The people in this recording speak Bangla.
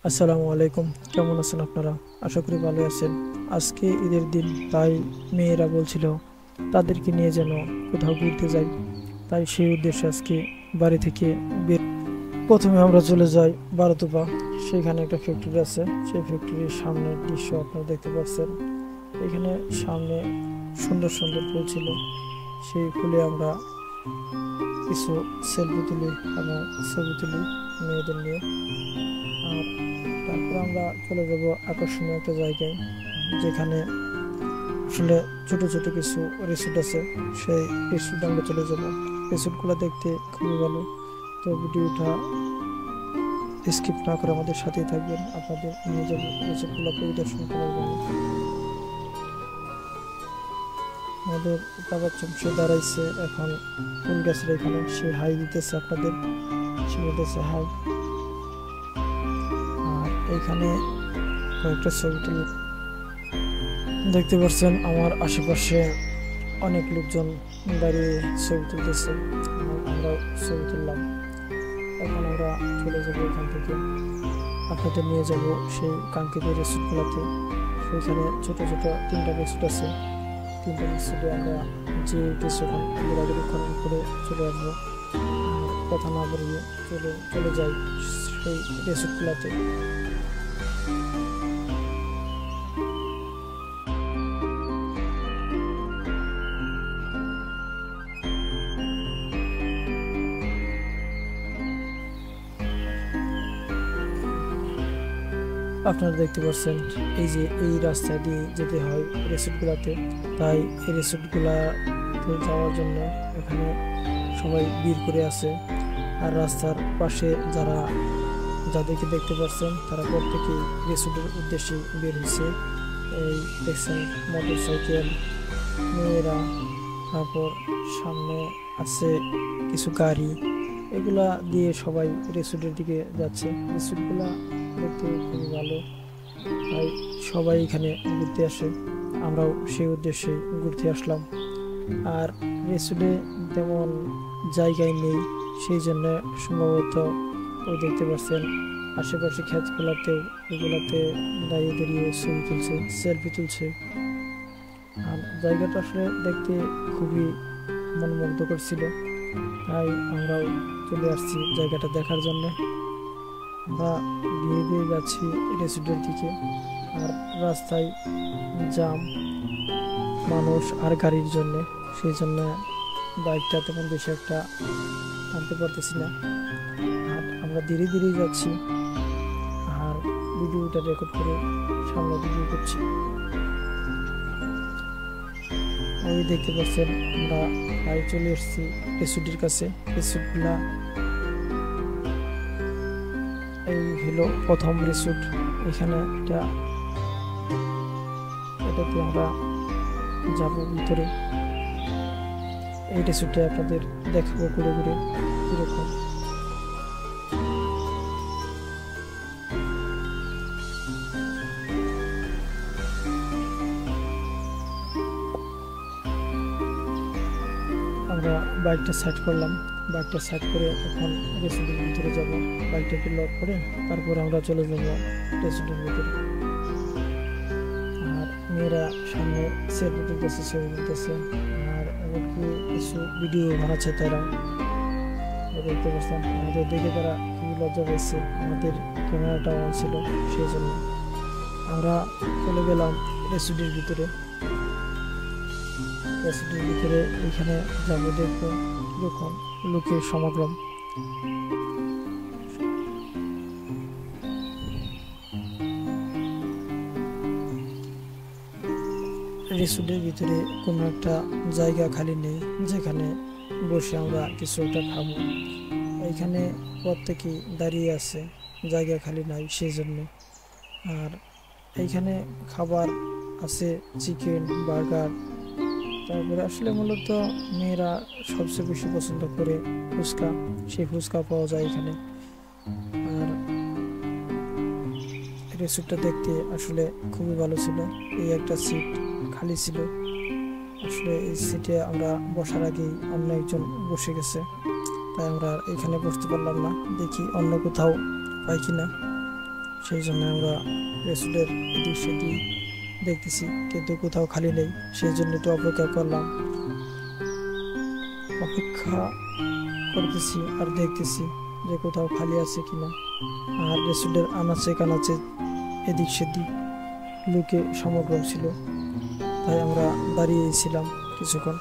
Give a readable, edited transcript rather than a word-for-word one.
আসসালামু আলাইকুম। কেমন আছেন আপনারা? আশা করি ভালো আছেন। আজকে ঈদের দিন, তাই মেয়েরা বলছিল তাদেরকে নিয়ে যেন কোথাও ঘুরতে যাই। তাই সেই উদ্দেশ্যে আজকে বাড়ি থেকে বের। প্রথমে আমরা চলে যাই বারোতোপা। সেখানে একটা ফ্যাক্টরি আছে, সেই ফ্যাক্টরির সামনের দৃশ্য আপনারা দেখতে পাচ্ছেন। এখানে সামনে সুন্দর সুন্দর ফুল ছিল, সেই ফুলে আমরা কিছু সেলফি তুলি এবং ছবি তুলি মেয়েদের নিয়ে। আর তারপর আমরা চলে যাব আকর্ষণীয় একটা জায়গায়, যেখানে আসলে ছোট ছোট কিছু রিসোর্ট আছে। সেই রিসোর্টে আমরা চলে যাব। রিসোর্টগুলো দেখতে খুবই ভালো। তো ভিডিওটা স্কিপ না করে আমাদের সাথেই থাকবেন, আপনাদের নিয়ে যাব রিসোর্টগুলো পরিদর্শন করার জন্য। আমাদের বাবার চমসে দাঁড়াইছে এখন ফুল গাছের এখানে, সে হাই দিতেছে আপনাদের, সে বলতেছে হাই। আর এইখানে কয়েকটা ছবি তুলে দেখতে পাচ্ছেন। আমার আশেপাশে অনেক লোকজন দাঁড়িয়ে ছবি তুলতেছে, আমরাও ছবি তুললাম। এখন আমরা চলে যাবো এখান থেকে, আপনাদের নিয়ে যাব সেই কাঙ্ক্ষিত রিসোর্টগুলোতে। সেখানে ছোট ছোট তিনটা রিসোর্ট আছে। তিনটা রিসোর্টে আমরা যে কিছুক্ষণ ঘোরাঘুরি করে চলে আসবো। কথা না বলিয়ে চলে যাই সেই রিসোর্টগুলোতে। আপনারা দেখতে পাচ্ছেন এই যে এই রাস্তা দিয়ে যেতে হয় রিসোর্টগুলোতে। তাই এই রিসোর্টগুলোতে যাওয়ার জন্য এখানে সবাই ভিড় করে আছে। আর রাস্তার পাশে যাদেরকে দেখতে পাচ্ছেন তারা প্রত্যেকেই রিসোর্টের উদ্দেশ্যে বের হয়েছে। এই দেখছেন মোটর সাইকেল, মেয়েরা, তারপর সামনে আছে কিছু গাড়ি, এগুলা দিয়ে সবাই রিসোর্টের দিকে যাচ্ছে। রিসোর্টগুলা দেখতে খুবই ভালো, তাই সবাই এখানে ঘুরতে আসে। আমরাও সেই উদ্দেশ্যে ঘুরতে আসলাম। আর রিসোর্টে তেমন জায়গায় নেই, সেই জন্য সম্ভবত ওই দেখতে পাচ্ছেন আশেপাশে ক্ষেতগুলোতেও এগুলাতে দাঁড়িয়ে দাঁড়িয়ে ছবি তুলছে, সেলফি তুলছে। আর জায়গাটা আসলে দেখতে খুবই মনোমুগ্ধকর ছিল, তাই আমরাও চলে আসছি জায়গাটা দেখার জন্য। আমরা ধীরে ধীরে যাচ্ছি রিসোর্টের দিকে। আর রাস্তায় জাম, মানুষ আর গাড়ির জন্য, সেই জন্য বাইকটা তেমন বেশি একটা টানতে পারতেছি না। আর আমরা ধীরে ধীরে যাচ্ছি আর ভিডিওটা রেকর্ড করে সামনে ভিডিও করছি। ওই দেখতে পাচ্ছেন আমরা প্রায় চলে এসেছি রিসোর্টের কাছে। রিসোর্টগুলা এই হলো প্রথম রিসোর্ট। এখানে এটাতে আমরা যাব ভিতরে। এই রিসোর্টে আপনাদের দেখাবো ঘুরে ঘুরে কিরকম। আমরা বাইকটা সাইড করলাম, বাইকটা সাইড করে এখন রেস্টুরেন্টের ভিতরে যাব। বাইকটাকে লক করে তারপর আমরা চলে যাব রেস্টুরেন্টের ভিতরে। আর মেয়েরা সামনে সেলফি তুলতেছে, ছবি তুলতেছে, আর এমনকি কিছু ভিডিও বানাচ্ছে তারা। দেখতে পাচ্ছেন আমাদের দেখে তারা খুবই লজ্জা পেয়েছে, আমাদের ক্যামেরাটা অন ছিল সেই জন্য। আমরা চলে গেলাম রেস্টুরেন্টের ভিতরে। রেস্টুরেন্টের ভিতরে এখানে যাবো, দেখবো কিরকম লোকের সমাগম। রিসোর্টের ভিতরে কোনো একটা জায়গা খালি নেই যেখানে বসে আমরা কিছু একটা খাবো। এইখানে প্রত্যেকেই দাঁড়িয়ে আছে, জায়গা খালি নাই সেই জন্য। আর এইখানে খাবার আছে চিকেন, বার্গার, তারপরে আসলে মূলত মেয়েরা সবচেয়ে বেশি পছন্দ করে ফুচকা, সেই ফুচকা পাওয়া যায় এখানে। আর রিসোর্টটা দেখতে আসলে খুবই ভালো ছিল। এই একটা সিট খালি ছিল, আসলে এই সিটে আমরা বসার আগেই অন্য একজন বসে গেছে, তাই আমরা এখানে বসতে পারলাম না। দেখি অন্য কোথাও পাই কিনা। সেই জন্য আমরা রেস্টুরেন্টের এদিক সেদিক দেখতেছি, কিন্তু কোথাও খালি নেই। সেই জন্য একটু অপেক্ষা করলাম, অপেক্ষা করতেছি আর দেখতেছি যে কোথাও খালি আছে কিনা। আর রেস্টুরেন্টের আনাচে কানাচে এদিক সেদিক লোকে সমাগম ছিল, তাই আমরা দাঁড়িয়েছিলাম কিছুক্ষণ।